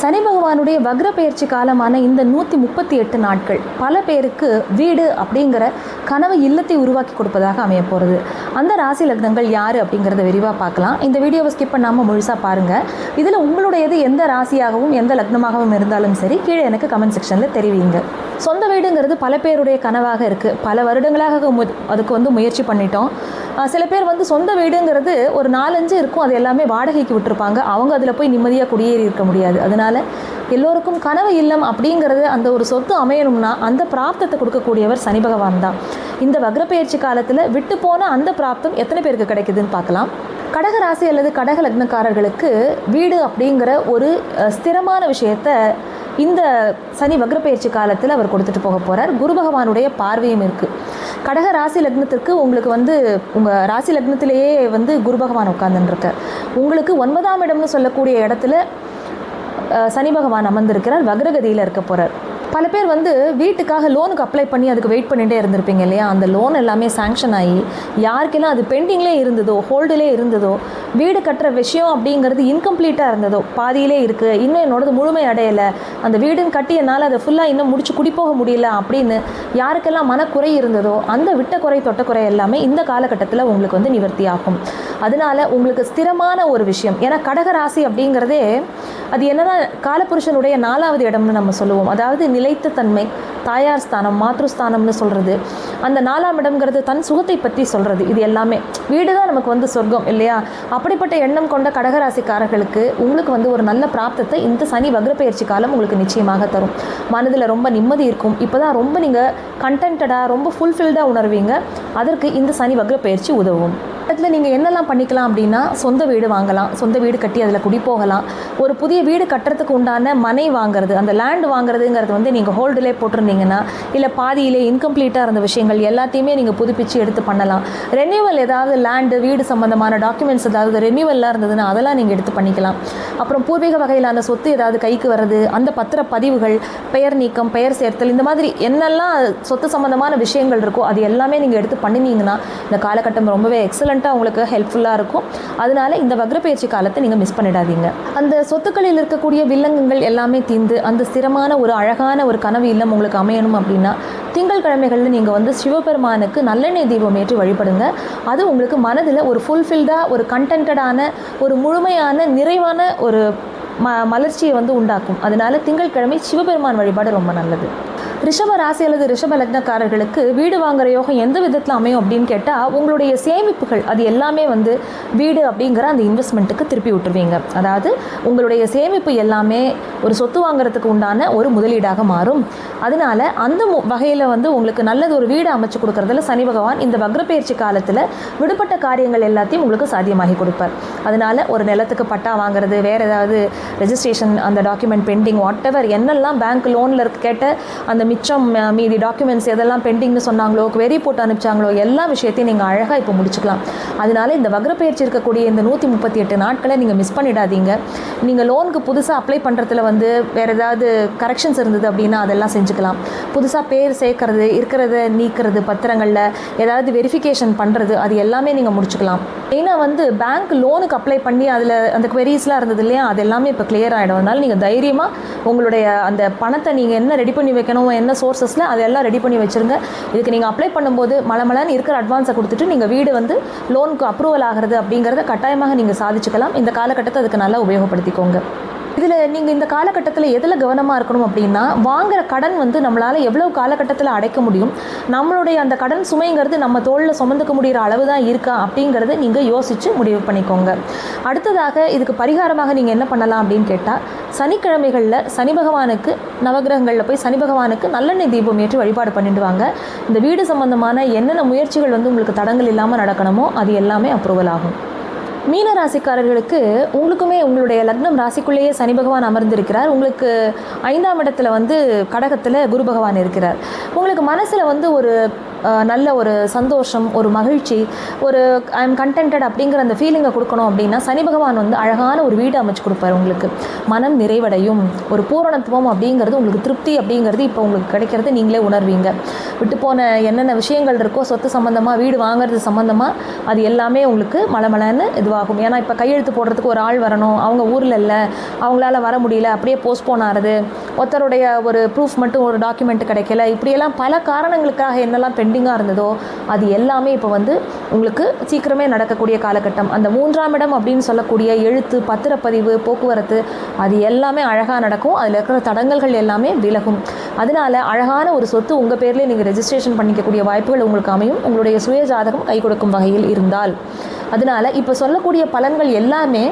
சனி பகவானுடைய வக்ர பெயர்ச்சி காலமான இந்த 138 நாட்கள் பல பேருக்கு வீடு அப்படிங்கிற கனவு இல்லத்தை உருவாக்கி கொடுப்பதாக அமைய போகிறது. அந்த ராசி லக்னங்கள் யார் அப்படிங்கிறத விரிவாக பார்க்கலாம். இந்த வீடியோவை ஸ்கிப் பண்ணாமல் முழுசாக பாருங்கள். இதில் உங்களுடையது எந்த ராசியாகவும் எந்த லக்னமாகவும் இருந்தாலும் சரி, கீழே எனக்கு கமெண்ட் செக்ஷனில் தெரிவிங்க. சொந்த வீடுங்கிறது பல பேருடைய கனவாக இருக்குது. பல வருடங்களாக அதுக்கு முயற்சி பண்ணிட்டோம். சில பேர் சொந்த வீடுங்கிறது ஒரு 4-5 இருக்கும், அது எல்லாமே வாடகைக்கு விட்டுருப்பாங்க. அவங்க அதில் போய் நிம்மதியாக குடியேறி இருக்க முடியாது. அதனால் எல்லோருக்கும் கனவு இல்லம் அப்படிங்கிறது, அந்த ஒரு சொத்து அமையணும்னா அந்த பிராப்தத்தை கொடுக்கக்கூடியவர் சனி பகவான் தான். இந்த வக்ரப்பெயர்ச்சி காலத்தில் விட்டு போன அந்த பிராப்தம் எத்தனை பேருக்கு கிடைக்குதுன்னு பார்க்கலாம். கடக ராசி அல்லது கடக லக்னக்காரர்களுக்கு வீடு அப்படிங்கிற ஒரு ஸ்திரமான விஷயத்தை இந்த சனி வக்ரப்பெயர்ச்சி காலத்தில் அவர் கொடுத்துட்டு போக போகிறார். குரு பகவானுடைய பார்வையும் இருக்குது. கடக ராசி லக்னத்திற்கு உங்களுக்கு உங்கள் ராசி லக்னத்திலேயே குரு பகவான் உட்கார்ந்துருக்கார். உங்களுக்கு 9ஆம் இடம்னு சொல்லக்கூடிய இடத்துல சனி பகவான் அமர்ந்திருக்கிறார். வக்ரகதியில் இருக்க போகிறார். பல பேர் வீட்டுக்காக லோனுக்கு அப்ளை பண்ணி அதுக்கு வெயிட் பண்ணிகிட்டே இருந்திருப்பீங்க இல்லையா? அந்த லோன் எல்லாமே சாங்ஷன் ஆகி யாருக்கெல்லாம் அது பெண்டிங்லேயே இருந்ததோ, ஹோல்டுலே இருந்ததோ, வீடு கட்டுற விஷயம் அப்படிங்கிறது இன்கம்ப்ளீட்டாக இருந்ததோ, பாதியிலே இருக்குது, இன்னும் என்னோடது முழுமை அடையலை, அந்த வீடுன்னு கட்டி என்னால் அதை ஃபுல்லாக இன்னும் முடிச்சு குடிப்போக முடியல அப்படின்னு யாருக்கெல்லாம் மனக்குறை இருந்ததோ, அந்த விட்ட குறை தொட்ட குறை எல்லாமே இந்த காலகட்டத்தில் உங்களுக்கு நிவர்த்தி ஆகும். அதனால உங்களுக்கு ஸ்திரமான ஒரு விஷயம். ஏன்னா கடகராசி அப்படிங்கிறதே அது என்னன்னா காலபுருஷனுடைய 4வது இடம்னு நம்ம சொல்லுவோம். அதாவது நிலைத்த தன்மை, தாயார் ஸ்தானம், மாத்ருஸ்தானம்னு சொல்கிறது. அந்த 4ஆம் இடம்ங்கிறது தன் சுகத்தை பற்றி சொல்கிறது. இது எல்லாமே வீடு தான் நமக்கு சொர்க்கம் இல்லையா? அப்படிப்பட்ட எண்ணம் கொண்ட கடகராசிக்காரர்களுக்கு உங்களுக்கு ஒரு நல்ல பிராப்தத்தை இந்த சனி வக்ரப்பெயர்ச்சி காலம் உங்களுக்கு நிச்சயமாக தரும். மனதில் ரொம்ப நிம்மதி இருக்கும். இப்போ தான் ரொம்ப நீங்கள் கண்டென்டடாக, ரொம்ப ஃபுல்ஃபில்டாக உணர்வீங்க. அதற்கு இந்த சனி வக்ரப்பெயர்ச்சி உதவும். அதில் நீங்கள் என்னெல்லாம் பண்ணிக்கலாம் அப்படின்னா, சொந்த வீடு வாங்கலாம், சொந்த வீடு கட்டி அதில் குடி போகலாம். ஒரு புதிய வீடு கட்டுறதுக்கு உண்டான மனை வாங்குறது, அந்த லேண்ட் வாங்குறதுங்கிறது நீங்கள் ஹோல்டிலே போட்டிருந்தீங்கன்னா, இல்லை பாதியிலே இன்கம்ப்ளீட்டாக இருந்த விஷயங்கள் எல்லாத்தையுமே நீங்கள் புதுப்பிச்சு எடுத்து பண்ணலாம். ரெனியூவல் ஏதாவது லேண்டு, வீடு சம்மந்தமான டாக்குமெண்ட்ஸ் ஏதாவது ரெனியூவல்லாம் இருந்ததுன்னா அதெல்லாம் நீங்கள் எடுத்து பண்ணிக்கலாம். அப்புறம் பூர்வீக வகையிலான சொத்து ஏதாவது கைக்கு வர்றது, அந்த பத்திர பதிவுகள், பெயர் நீக்கம், பெயர் சேர்த்தல், இந்த மாதிரி என்னெல்லாம் சொத்து சம்மந்தமான விஷயங்கள் இருக்கோ அது எல்லாமே நீங்கள் எடுத்து பண்ணினீங்கன்னா இந்த காலகட்டம் ரொம்பவே எக்ஸலண்ட்டாக உங்களுக்கு ஹெல்ப்ஃபுல்லாக இருக்கும். அதனால இந்த வக்ரப்பெயர்ச்சி காலத்தை நீங்கள் மிஸ் பண்ணிடாதீங்க. அந்த சொத்துக்களில் இருக்கக்கூடிய வில்லங்கங்கள் எல்லாமே தீர்ந்து அந்த ஸ்திரமான ஒரு அழகான ஒரு கனவு இல்லம் உங்களுக்கு அமையணும் அப்படின்னா, திங்கட்கிழமைகளில் நீங்கள் சிவபெருமானுக்கு நல்லெண்ணெய் தீபம் ஏற்றி வழிபடுங்க. அது உங்களுக்கு மனதில் ஒரு ஃபுல்ஃபில்டாக, ஒரு கண்டென்டடான, ஒரு முழுமையான, நிறைவான ஒரு மலர்ச்சியை உண்டாக்கும். அதனால திங்கட்கிழமை சிவபெருமான் வழிபாடு ரொம்ப நல்லது. ரிஷப ராசி அல்லது ரிஷப லக்னக்காரர்களுக்கு வீடு வாங்குற யோகம் எந்த விதத்தில் அமையும் அப்படின்னு கேட்டால், உங்களுடைய சேமிப்புகள் அது எல்லாமே வீடு அப்படிங்கிற அந்த இன்வெஸ்ட்மெண்ட்டுக்கு திருப்பி விட்டுருவீங்க. அதாவது உங்களுடைய சேமிப்பு எல்லாமே ஒரு சொத்து வாங்குறதுக்கு உண்டான ஒரு முதலீடாக மாறும். அதனால அந்த வகையில் உங்களுக்கு நல்லது ஒரு வீடு அமைச்சு கொடுக்குறதுல சனி பகவான் இந்த வக்ரப்பெயர்ச்சி காலத்தில் விடுபட்ட காரியங்கள் எல்லாத்தையும் உங்களுக்கு சாத்தியமாகி கொடுப்பார். அதனால ஒரு நிலத்துக்கு பட்டா வாங்குறது, வேறு ஏதாவது ரெஜிஸ்ட்ரேஷன், அந்த டாக்குமெண்ட் பெண்டிங், வாட் எவர் என்னெல்லாம் பேங்க் லோனில் கேட்ட அந்த மிச்சம் மீதி டாக்குமெண்ட்ஸ் எதெல்லாம் பெண்டிங்னு சொன்னாங்களோ, query போட்டு அனுப்பிச்சாங்களோ, எல்லா விஷயத்தையும் நீங்கள் அழகாக இப்போ முடிச்சுக்கலாம். அதனால இந்த வக்ரப்பெயர்ச்சி இருக்கக்கூடிய இந்த 138 நாட்களை நீங்கள் மிஸ் பண்ணிடாதீங்க. நீங்கள் லோனுக்கு புதுசாக அப்ளை பண்ணுறதுல வேறு ஏதாவது கரெக்ஷன்ஸ் இருந்தது அப்படின்னா அதெல்லாம் செஞ்சுக்கலாம். புதுசாக பேர் சேர்க்கறது, இருக்கிறத நீக்கிறது, பத்திரங்களில் ஏதாவது வெரிஃபிகேஷன் பண்ணுறது, அது எல்லாமே நீங்கள் முடிச்சுக்கலாம். மெயினாக பேங்க் லோனுக்கு அப்ளை பண்ணி அதில் அந்த queries-லாம் இருந்தது இல்லையா, அது எல்லாமே இப்போ கிளியர் ஆகிடும். அதனால நீங்கள் தைரியமாக உங்களுடைய அந்த பணத்தை நீங்கள் என்ன ரெடி பண்ணி வைக்கணும், என்ன சோர்ஸஸில் அதெல்லாம் ரெடி பண்ணி வச்சுருங்க. இதுக்கு நீங்கள் அப்ளை பண்ணும்போது மலமலன்னு இருக்கிற அட்வான்ஸை கொடுத்துட்டு நீங்கள் வீடு லோனுக்கு அப்ரூவல் ஆகிறது அப்படிங்கிறத கட்டாயமாக நீங்கள் சாதிச்சுக்கலாம். இந்த காலகட்டத்தை அதுக்கு நல்லா உபயோகப்படுத்திக்கோங்க. இதில் நீங்கள் இந்த காலகட்டத்தில் எதில் கவனமாக இருக்கணும் அப்படின்னா, வாங்குகிற கடன் நம்மளால் எவ்வளோ காலகட்டத்தில் அடைக்க முடியும், நம்மளுடைய அந்த கடன் சுமைங்கிறது நம்ம தோளில் சுமந்துக்க முடிகிற அளவு தான் இருக்கா அப்படிங்கிறத நீங்கள் யோசித்து முடிவு பண்ணிக்கோங்க. அடுத்ததாக இதுக்கு பரிகாரமாக நீங்கள் என்ன பண்ணலாம் அப்படின்னு கேட்டால், சனிக்கிழமைகளில் சனி பகவானுக்கு, நவகிரகங்களில் போய் சனி பகவானுக்கு நல்லெண்ணெய் தீபம் ஏற்றி வழிபாடு பண்ணிட்டு வாங்க. இந்த வீடு சம்பந்தமான என்னென்ன முயற்சிகள் உங்களுக்கு தடங்கள் இல்லாமல் நடக்கணுமோ அது எல்லாமே அப்ரூவல் ஆகும். மீன ராசிக்காரர்களுக்கு உங்களுக்குமே உங்களுடைய லக்னம் ராசிக்குள்ளேயே சனி பகவான் அமர்ந்திருக்கிறார். உங்களுக்கு 5ஆம் இடத்துல கடகத்தில் குரு பகவான் இருக்கிறார். உங்களுக்கு மனசில் ஒரு நல்ல ஒரு சந்தோஷம், ஒரு மகிழ்ச்சி, ஒரு ஐ எம் கண்டென்டட் அப்படிங்கிற அந்த ஃபீலிங்கை கொடுக்கணும் அப்படின்னா சனி பகவான் வந்து அழகான ஒரு வீடு அமைச்சு கொடுப்பார். உங்களுக்கு மனம் நிறைவடையும், ஒரு பூரணத்துவம் அப்படிங்கிறது, உங்களுக்கு திருப்தி அப்படிங்கிறது இப்போ உங்களுக்கு கிடைக்கிறது நீங்களே உணர்வீங்க. விட்டு போன என்னென்ன விஷயங்கள் இருக்கோ, சொத்து சம்மந்தமாக, வீடு வாங்குறது சம்மந்தமாக, அது எல்லாமே உங்களுக்கு மலமலன்னு இதுவாகும். ஏன்னா இப்போ கையெழுத்து போடுறதுக்கு ஒரு ஆள் வரணும், அவங்க ஊரில் இல்லை, அவங்களால வர முடியல, அப்படியே போஸ்ட்போன் ஆகுது, ஒருத்தருடைய ஒரு ப்ரூஃப் மட்டும், ஒரு டாக்குமெண்ட் கிடைக்கல, இப்படியெல்லாம் பல காரணங்களுக்காக என்னெல்லாம் பெண்டிங்காக இருந்ததோ அது எல்லாமே இப்போ வந்து உங்களுக்கு சீக்கிரமே நடக்கக்கூடிய காலகட்டம். அந்த 3ஆம் இடம் அப்படின்னு சொல்லக்கூடிய எழுத்து, பத்திரப்பதிவு, போக்குவரத்து, அது எல்லாமே அழகாக நடக்கும். அதில் இருக்கிற தடங்கல்கள் எல்லாமே விலகும். அதனால அழகான ஒரு சொத்து உங்கள் பேர்லேயே நீங்கள் ரெஜிஸ்ட்ரேஷன் பண்ணிக்கக்கூடிய வாய்ப்புகள் உங்களுக்கு அமையும், உங்களுடைய சுய ஜாதகம் கை கொடுக்கும் வகையில் இருந்தால். அதனால் இப்போ சொல்லக்கூடிய பலன்கள் எல்லாமே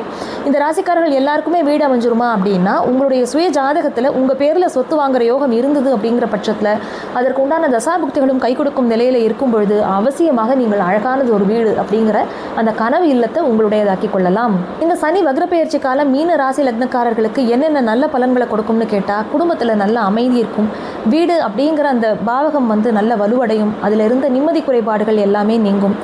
இந்த ராசிக்காரர்கள் எல்லாருக்குமே வீடு அமைஞ்சிருமா அப்படின்னா, உங்களுடைய சுய ஜாதகத்தில் உங்கள் பேரில் சொத்து வாங்குகிற யோகம் இருந்தது அப்படிங்கிற பட்சத்தில், அதற்கு உண்டான தசாபுக்திகளும் கை கொடுக்கும் நிலையில் இருக்கும் பொழுது அவசியமாக நீங்கள் அழகானது ஒரு வீடு அப்படிங்கிற அந்த கனவு இல்லத்தை உங்களுடையதாக்கி கொள்ளலாம். இந்த சனி வக்ரப்பெயர்ச்சி காலம் மீன ராசி லக்னக்காரர்களுக்கு என்னென்ன நல்ல பலன்களை கொடுக்கும்னு கேட்டால், குடும்பத்தில் நல்ல அமைதி இருக்கும், வீடு அப்படிங்கிற அந்த பாவகம் வந்து நல்ல வலுவடையும், அதில் இருந்த நிம்மதி குறைபாடுகள் எல்லாமே நீங்கும்,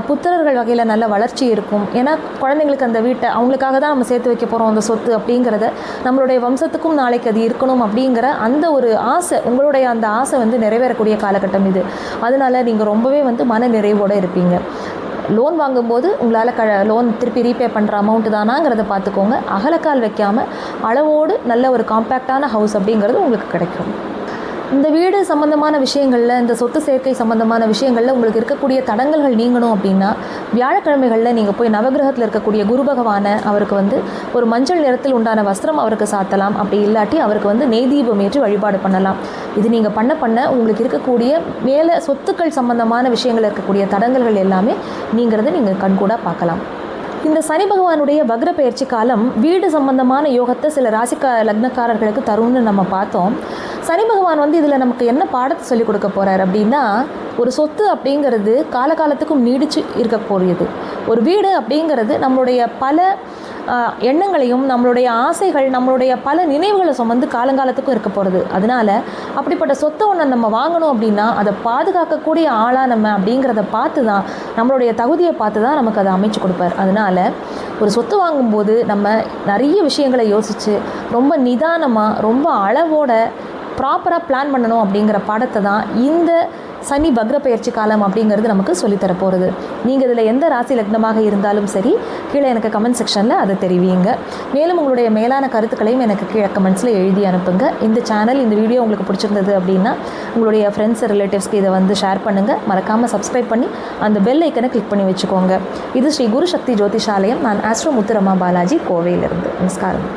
புத்திரர்கள் வகையில் நல்ல வளர்ச்சி இருக்கும். ஏன்னா குழந்தைங்களுக்கு அந்த வீட்டை அவங்களுக்காக தான் நம்ம சேர்த்து வைக்க போகிறோம் அந்த சொத்து அப்படிங்கிறத, நம்மளுடைய வம்சத்துக்கும் நாளைக்கு அது இருக்கணும் அப்படிங்கிற அந்த ஒரு ஆசை, உங்களுடைய அந்த ஆசை வந்து நிறைவேறக்கூடிய காலகட்டம் இது. அதனால் நீங்கள் ரொம்பவே வந்து மன நிறைவோடு இருப்பீங்க. லோன் வாங்கும்போது உங்களால் லோன் திருப்பி ரீபே பண்ணுற அமௌண்ட்டு தானாங்கிறத பார்த்துக்கோங்க. அகலக்கால் வைக்காமல் அளவோடு நல்ல ஒரு காம்பேக்டான ஹவுஸ் அப்படிங்கிறது உங்களுக்கு கிடைக்கும். இந்த வீடு சம்மந்தமான விஷயங்களில், இந்த சொத்து சேர்க்கை சம்மந்தமான விஷயங்களில் உங்களுக்கு இருக்கக்கூடிய தடங்கல்கள் நீங்கணும் அப்படின்னா, வியாழக்கிழமைகளில் நீங்கள் போய் நவகிரகத்தில் இருக்கக்கூடிய குரு பகவானை அவருக்கு வந்து ஒரு மஞ்சள் நிறத்தில் உண்டான வஸ்திரம் அவருக்கு சாத்தலாம். அப்படி இல்லாட்டி அவருக்கு வந்து நெய் தீபம் ஏற்றி வழிபாடு பண்ணலாம். இது நீங்கள் பண்ண உங்களுக்கு இருக்கக்கூடிய மேலே சொத்துக்கள் சம்மந்தமான விஷயங்கள் இருக்கக்கூடிய தடங்கல்கள் எல்லாமே நீங்கிறத நீங்கள் கண்கூடாக பார்க்கலாம். இந்த சனி பகவானுடைய வக்ர பெயர்ச்சி காலம் வீடு சம்பந்தமான யோகத்தை சில லக்னக்காரர்களுக்கு தரும்னு நம்ம பார்த்தோம். சனி பகவான் வந்து இதில் நமக்கு என்ன பாடத்தை சொல்லிக் கொடுக்க போகிறார் அப்படின்னா, ஒரு சொத்து அப்படிங்கிறது காலகாலத்துக்கும் நீடிச்சு இருக்கக்கூடியது. ஒரு வீடு அப்படிங்கிறது நம்மளுடைய பல எண்ணங்களையும், நம்மளுடைய ஆசைகள், நம்மளுடைய பல நினைவுகளை சுமந்து காலங்காலத்துக்கும் இருக்க போகிறது. அதனால் அப்படிப்பட்ட சொத்தை ஒன்று நம்ம வாங்கணும் அப்படின்னா அதை பாதுகாக்கக்கூடிய ஆளாக நம்ம அப்படிங்கிறத பார்த்து தான், நம்மளுடைய தகுதியை பார்த்து தான் நமக்கு அதை அமைச்சு கொடுப்பார். அதனால் ஒரு சொத்து வாங்கும்போது நம்ம நிறைய விஷயங்களை யோசித்து ரொம்ப நிதானமாக, ரொம்ப அளவோட ப்ராப்பராக பிளான் பண்ணணும் அப்படிங்கிற பாடத்தை தான் இந்த சனி வக்ர பெயர்ச்சி காலம் அப்படிங்கிறது நமக்கு சொல்லித்தர போகிறது. நீங்கள் இதில் எந்த ராசி லக்னமாக இருந்தாலும் சரி, கீழே எனக்கு கமெண்ட் செக்ஷனில் அதை தெரிவிங்க. மேலும் உங்களுடைய மேலான கருத்துக்களையும் எனக்கு கீழே கமெண்ட்ஸில் எழுதி அனுப்புங்க. இந்த சேனல், இந்த வீடியோ உங்களுக்கு பிடிச்சிருந்தது அப்படின்னா உங்களுடைய ஃப்ரெண்ட்ஸ், ரிலேட்டிவ்ஸ்க்கு இதை வந்து ஷேர் பண்ணுங்கள். மறக்காமல் சப்ஸ்கிரைப் பண்ணி அந்த பெல் ஐக்கனை கிளிக் பண்ணி வச்சுக்கோங்க. இது ஸ்ரீ குரு சக்தி ஜோதிஷாலயம். நான் ஆஸ்ட்ரோ முத்துரமா பாலாஜி, கோவையிலிருந்து. நமஸ்காரம்.